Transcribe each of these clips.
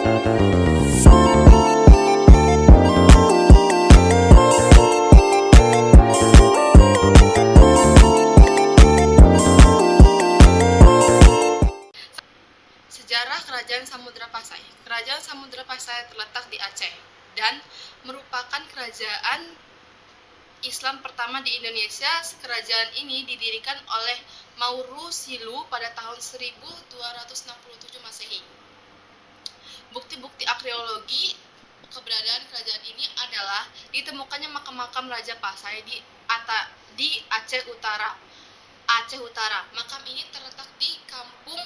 Sejarah Kerajaan Samudra Pasai. Kerajaan Samudra Pasai terletak di Aceh dan merupakan kerajaan Islam pertama di Indonesia. Kerajaan ini didirikan oleh Mauru Silu pada tahun 1267 Masehi. Bukti-bukti arkeologi keberadaan kerajaan ini adalah ditemukannya makam-makam Raja Pasai di Aceh Utara. Makam ini terletak di Kampung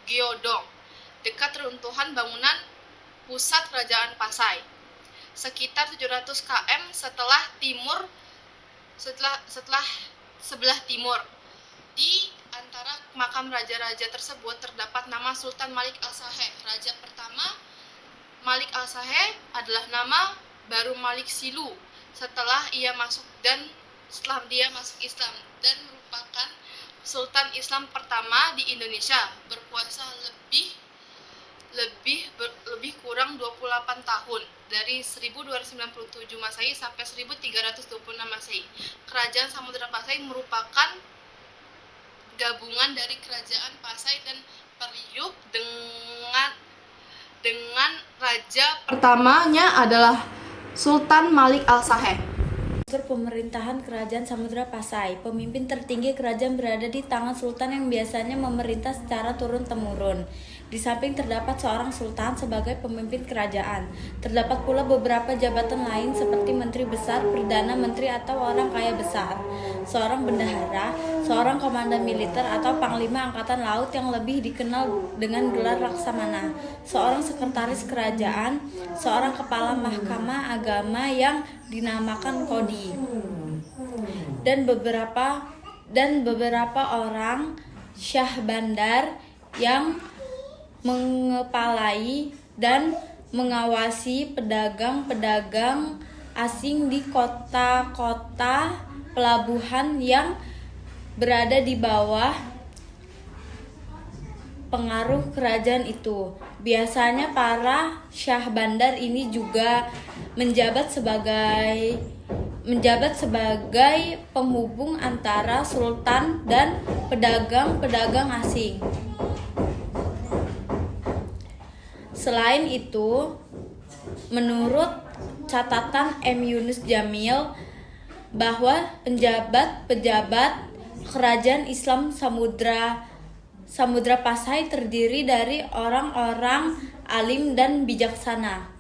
Giodong, dekat reruntuhan bangunan pusat Kerajaan Pasai, sekitar 700 km sebelah timur. Di antara makam raja-raja tersebut terdapat nama Sultan Malik Al-Saheh. Raja pertama Malik Al-Saheh adalah nama baru Malik Silu setelah dia masuk Islam dan merupakan Sultan Islam pertama di Indonesia, berkuasa lebih kurang 28 tahun dari 1297 Masehi sampai 1326 Masehi. Kerajaan Samudra Pasai merupakan gabungan dari Kerajaan Pasai dan Priok dengan raja pertamanya adalah Sultan Malik Al-Saheh. Pemerintahan Kerajaan Samudra Pasai. Pemimpin tertinggi kerajaan berada di tangan sultan yang biasanya memerintah secara turun-temurun. Di samping terdapat seorang sultan sebagai pemimpin kerajaan. Terdapat pula beberapa jabatan lain seperti menteri besar, perdana menteri atau orang kaya besar, seorang bendahara, seorang komandan militer atau panglima angkatan laut yang lebih dikenal dengan gelar Laksamana, seorang sekretaris kerajaan, seorang kepala mahkamah agama yang dinamakan Kodi, dan beberapa orang syah bandar yang mengepalai dan mengawasi pedagang-pedagang asing di kota-kota pelabuhan yang berada di bawah pengaruh kerajaan itu. Biasanya para syah bandar ini juga menjabat sebagai penghubung antara sultan dan pedagang-pedagang asing. Selain itu, menurut catatan M. Yunus Jamil, bahwa pejabat-pejabat kerajaan Islam Samudra Pasai terdiri dari orang-orang alim dan bijaksana.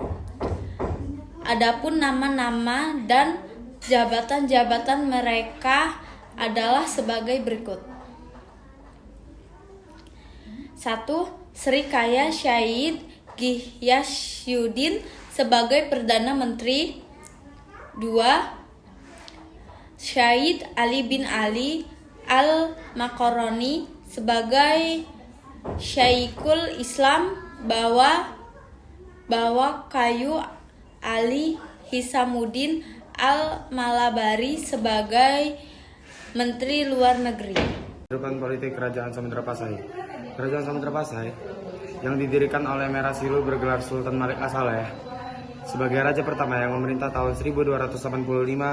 Adapun nama-nama dan jabatan-jabatan mereka adalah sebagai berikut. 1. Sri Kaya Syahid Ghiyasyuddin sebagai Perdana Menteri. 2. Syahid Ali bin Ali Al-Makaroni sebagai Syekhul Islam. Bawa Kayu Ali Hisamuddin Al-Malabari sebagai Menteri Luar Negeri. Kehidupan politik Kerajaan Samudra Pasai. Kerajaan Samudra Pasai yang didirikan oleh Merah Silu bergelar Sultan Malik Al-Saheh sebagai raja pertama yang memerintah tahun 1285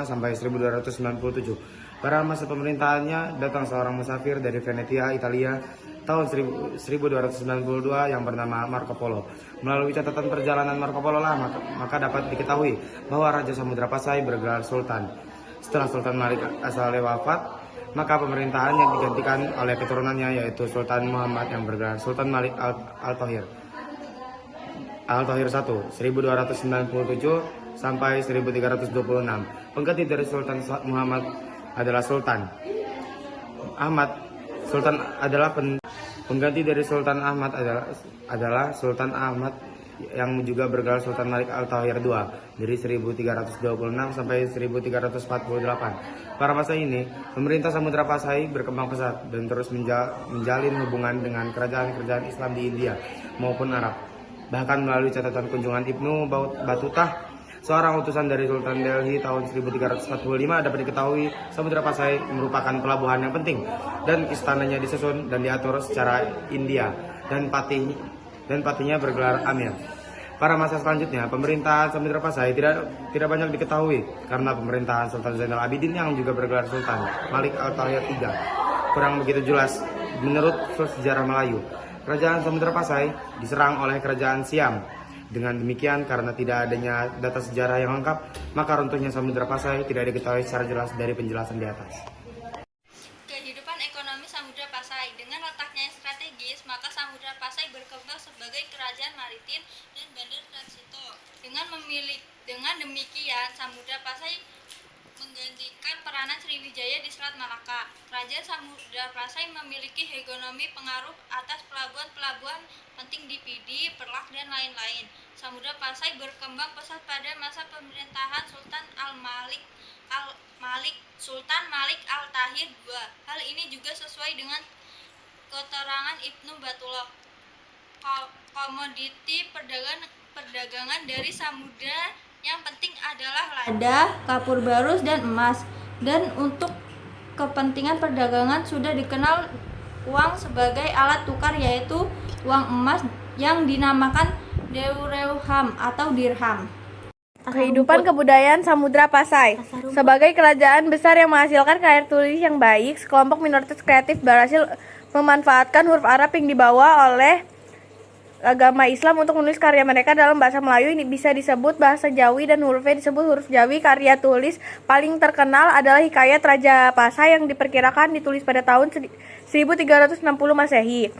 sampai 1297. Pada masa pemerintahannya datang seorang musafir dari Venetia, Italia tahun 1292 yang bernama Marco Polo. Melalui catatan perjalanan Marco Polo maka dapat diketahui bahwa Raja Samudra Pasai bergelar Sultan. Setelah Sultan Malik Al-Saheh wafat, maka pemerintahannya digantikan oleh keturunannya yaitu Sultan Muhammad yang bergelar Sultan Malik Al-Thohir I 1297 sampai 1326. Pengganti dari Sultan Muhammad adalah Sultan Ahmad. Pengganti dari Sultan Ahmad adalah Sultan Ahmad yang juga bergelar Sultan Malik Al-Thohir II dari 1326 sampai 1348. Pada masa ini, pemerintah Samudra Pasai berkembang pesat dan terus menjalin hubungan dengan kerajaan-kerajaan Islam di India maupun Arab. Bahkan melalui catatan kunjungan Ibnu Batutah, seorang utusan dari Sultan Delhi tahun 1345, dapat diketahui Samudra Pasai merupakan pelabuhan yang penting dan istananya disusun dan diatur secara India dan patihnya bergelar Amir. Pada masa selanjutnya, pemerintahan Samudra Pasai tidak banyak diketahui karena pemerintahan Sultan Zainal Abidin yang juga bergelar Sultan Malik Al-Tahir III kurang begitu jelas menurut sejarah Melayu. Kerajaan Samudra Pasai diserang oleh Kerajaan Siam. Dengan demikian, karena tidak adanya data sejarah yang lengkap, maka runtuhnya Samudra Pasai tidak diketahui secara jelas dari penjelasan di atas. Kehidupan ekonomi Samudra Pasai. Dengan letaknya yang strategis, maka Samudra Pasai berkembang sebagai kerajaan maritim dan bandar transito. Dengan demikian, Samudra Pasai menggantikan peranan Sriwijaya di Selat Malaka. Kerajaan Samudra Pasai memiliki hegemomi pengaruh atas pelabuhan-pelabuhan penting di Pidi, Perlak, dan lain-lain. Samudra Pasai berkembang pesat pada masa pemerintahan Sultan Malik Al-Tahir II. Hal ini juga sesuai dengan keterangan Ibnu Battulah. Komoditi perdagangan dari samudra yang penting adalah lada, kapur barus, dan emas. Dan untuk kepentingan perdagangan sudah dikenal uang sebagai alat tukar, yaitu uang emas yang dinamakan dirham atau dirham. Kehidupan kebudayaan Samudra Pasai. Sebagai kerajaan besar yang menghasilkan karya tulis yang baik, sekelompok minoritas kreatif berhasil memanfaatkan huruf Arab yang dibawa oleh agama Islam untuk menulis karya mereka dalam bahasa Melayu. Ini bisa disebut bahasa Jawi dan hurufnya disebut huruf Jawi. Karya tulis paling terkenal adalah Hikayat Raja Pasai yang diperkirakan ditulis pada tahun 1360 Masehi.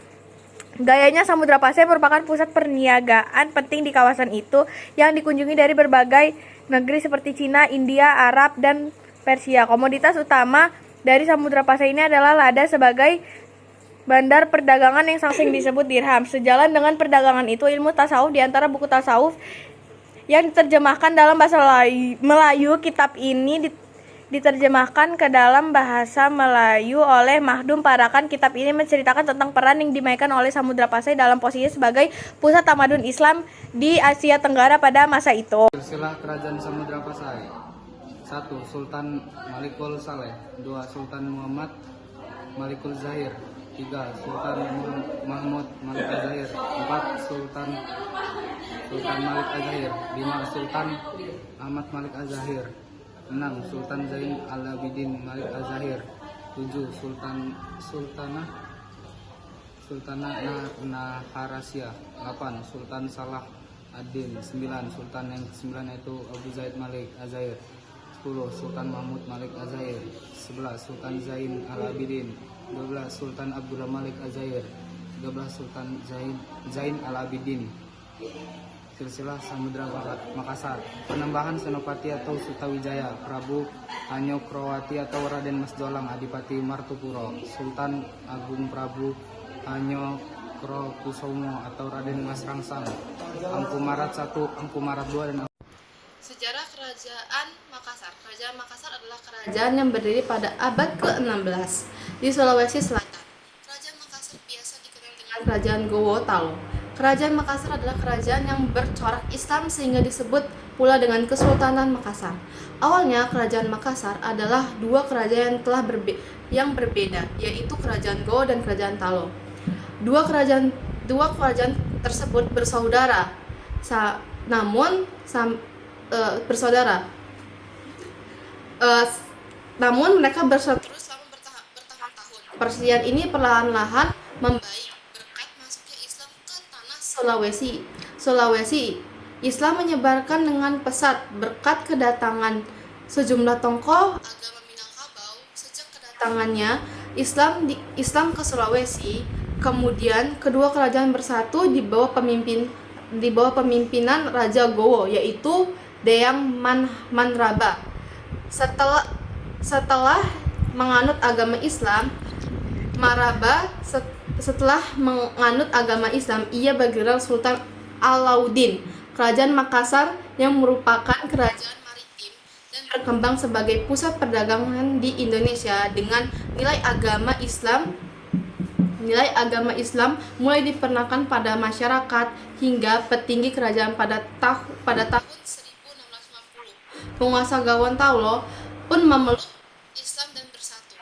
Gayanya Samudra Pasai merupakan pusat perniagaan penting di kawasan itu yang dikunjungi dari berbagai negeri seperti Cina, India, Arab, dan Persia. Komoditas utama dari Samudra Pasai ini adalah lada sebagai bandar perdagangan yang sering disebut dirham. Sejalan dengan perdagangan itu, ilmu tasawuf di antara buku tasawuf yang diterjemahkan dalam bahasa Melayu. Kitab ini diterjemahkan ke dalam bahasa Melayu oleh Mahdum Parakan. Kitab ini menceritakan tentang peran yang dimainkan oleh Samudra Pasai dalam posisi sebagai pusat tamadun Islam di Asia Tenggara pada masa itu. Silsilah Kerajaan Samudra Pasai. 1. Sultan Malikul Saleh. 2. Sultan Muhammad Malikul Zahir. 3. Sultan Mahmud Malik Al-Zahir. 4. Sultan Malik Al-Zahir. 5. Sultan Ahmad Malik Al-Zahir. 6. Sultan Zain Al-Abidin Malik Al-Zahir. 7. Sultanah Naharasya. 8. Sultan Salah ad-Din. 9. Sultan yang ke-9 yaitu Abu Zaid Malik Al-Zahir. 10. Sultan Mahmud Malik Al-Zahir. 11. Sultan Zain Al-Abidin. 12. Sultan Abdullah Malik Al-Zahir. 13. Sultan Zain Al-Abidin. Silsilah Samudra Makassar. Penambahan Senopati atau Sutawijaya, Prabu Hanyokrowati atau Raden Mas Jolang Adipati Martupuro, Sultan Agung Prabu Hanyokrokusumo atau Raden Mas Rangsang, Angku Marat I, Angku Marat II, dan Sejarah Kerajaan Makassar. Kerajaan Makassar adalah kerajaan yang berdiri pada abad ke-16 di Sulawesi Selatan. Kerajaan Makassar biasa dikenal dengan Kerajaan Gowo Talo. Kerajaan Makassar adalah kerajaan yang bercorak Islam sehingga disebut pula dengan Kesultanan Makassar. Awalnya Kerajaan Makassar adalah dua kerajaan yang berbeda, yaitu Kerajaan Gowo dan Kerajaan Talo. Dua kerajaan tersebut bersaudara, namun mereka bersatu selama bertahun-tahun. Perselisihan ini perlahan-lahan membaik berkat masuknya Islam ke tanah Sulawesi. Islam menyebarkan dengan pesat berkat kedatangan sejumlah tokoh agama Minangkabau. Sejak kedatangannya Islam ke Sulawesi, kemudian kedua kerajaan bersatu di bawah pemimpinan Raja Gowo, yaitu Deyang Manraba. Setelah menganut agama Islam, setelah menganut agama Islam, ia bergelar Sultan Alauddin. Kerajaan Makassar yang merupakan kerajaan maritim dan berkembang sebagai pusat perdagangan di Indonesia dengan nilai agama Islam mulai diperkenalkan pada masyarakat hingga petinggi kerajaan pada tahun 1650. Penguasa Gawon Taulo pun memeluk Islam dan bersatu.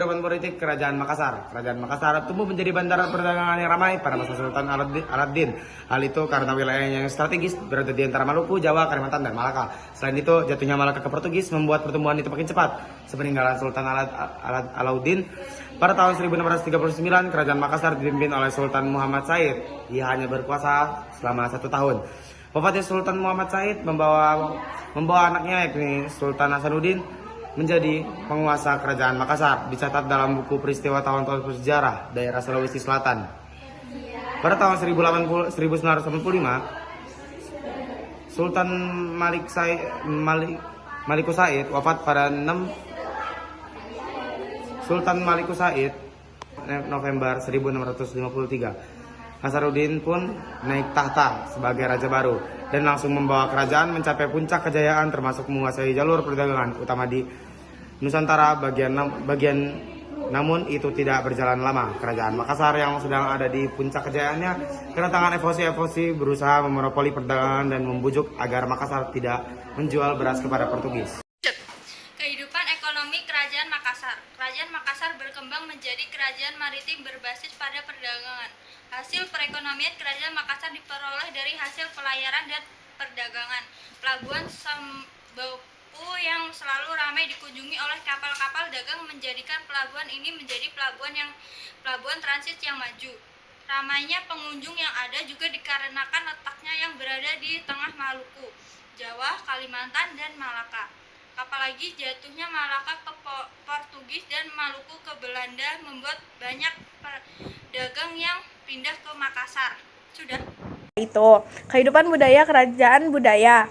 Kehidupan politik Kerajaan Makassar. Kerajaan Makassar tumbuh menjadi bandara perdagangan yang ramai pada masa Sultan Alauddin. Hal itu karena wilayahnya yang strategis berada di antara Maluku, Jawa, Kalimantan, dan Malaka. Selain itu, jatuhnya Malaka ke Portugis membuat pertumbuhan itu makin cepat. Sepeninggalan Sultan Alauddin, pada tahun 1639, Kerajaan Makassar dipimpin oleh Sultan Muhammad Said. Ia hanya berkuasa selama 1 tahun. Wafatnya Sultan Muhammad Said membawa anaknya yakni Sultan Hasanuddin menjadi penguasa Kerajaan Makassar. Dicatat dalam buku peristiwa tahun-tahun bersejarah daerah Sulawesi Selatan. Pada tahun 1985, Sultan Maliku Said wafat pada Sultan Maliku Said November 1653. Hasanuddin pun naik tahta sebagai raja baru dan langsung membawa kerajaan mencapai puncak kejayaan termasuk menguasai jalur perdagangan utama di Nusantara namun itu tidak berjalan lama. Kerajaan Makassar yang sedang ada di puncak kejayaannya kedatangan FOC berusaha memonopoli perdagangan dan membujuk agar Makassar tidak menjual beras kepada Portugis. Kehidupan ekonomi Kerajaan Makassar. Kerajaan Makassar berkembang menjadi kerajaan maritim berbasis pada perdagangan. Hasil perekonomian Kerajaan Makassar diperoleh dari hasil pelayaran dan perdagangan. Pelabuhan Sambapu yang selalu ramai dikunjungi oleh kapal-kapal dagang menjadikan pelabuhan ini menjadi pelabuhan transit yang maju. Ramainya pengunjung yang ada juga dikarenakan letaknya yang berada di tengah Maluku, Jawa, Kalimantan, dan Malaka. Apalagi jatuhnya Malaka ke Portugis dan Maluku ke Belanda membuat banyak pedagang yang pindah ke Makassar. Sudah. Itu kehidupan budaya kerajaan budaya.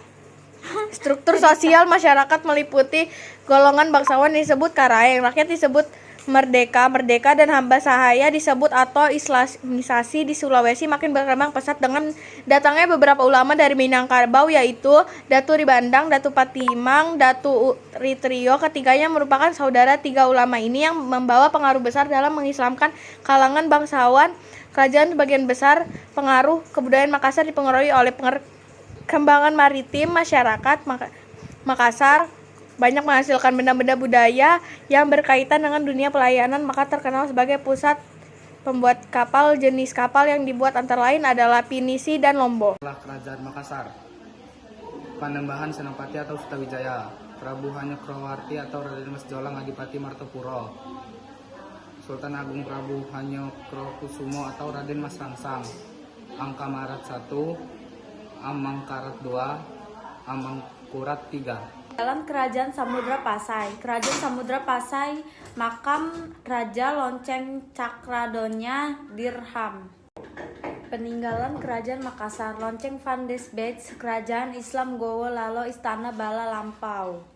Struktur sosial masyarakat meliputi golongan bangsawan disebut karaeng, rakyat disebut merdeka, dan hamba sahaya disebut atau islamisasi di Sulawesi makin berkembang pesat dengan datangnya beberapa ulama dari Minangkabau yaitu Datu Ribandang, Datu Patimang, Datu Ritrio. Ketiganya merupakan saudara. 3 ulama ini yang membawa pengaruh besar dalam mengislamkan kalangan bangsawan. Kerajaan sebagian besar pengaruh kebudayaan Makassar dipengaruhi oleh perkembangan maritim. Masyarakat Makassar banyak menghasilkan benda-benda budaya yang berkaitan dengan dunia pelayanan, maka terkenal sebagai pusat pembuat kapal. Jenis kapal yang dibuat antara lain adalah pinisi dan lombo. Kerajaan Makassar. Panembahan Senopati atau Sutawijaya, Prabu Hanyokrowarti atau Raden Mas Jolang Adipati Martopuro, Sultan Agung Prabu Hanyokrokusumo atau Raden Mas Rangsang, Angkamarat 1, Amangkarat 2, Amangkurat 3. Dalam Kerajaan Samudra Pasai. Kerajaan Samudra Pasai, makam Raja Lonceng Cakradonya Dirham. Peninggalan Kerajaan Makassar, Lonceng Van des Beets, Kerajaan Islam Gowo Lalo, Istana Bala Lampau.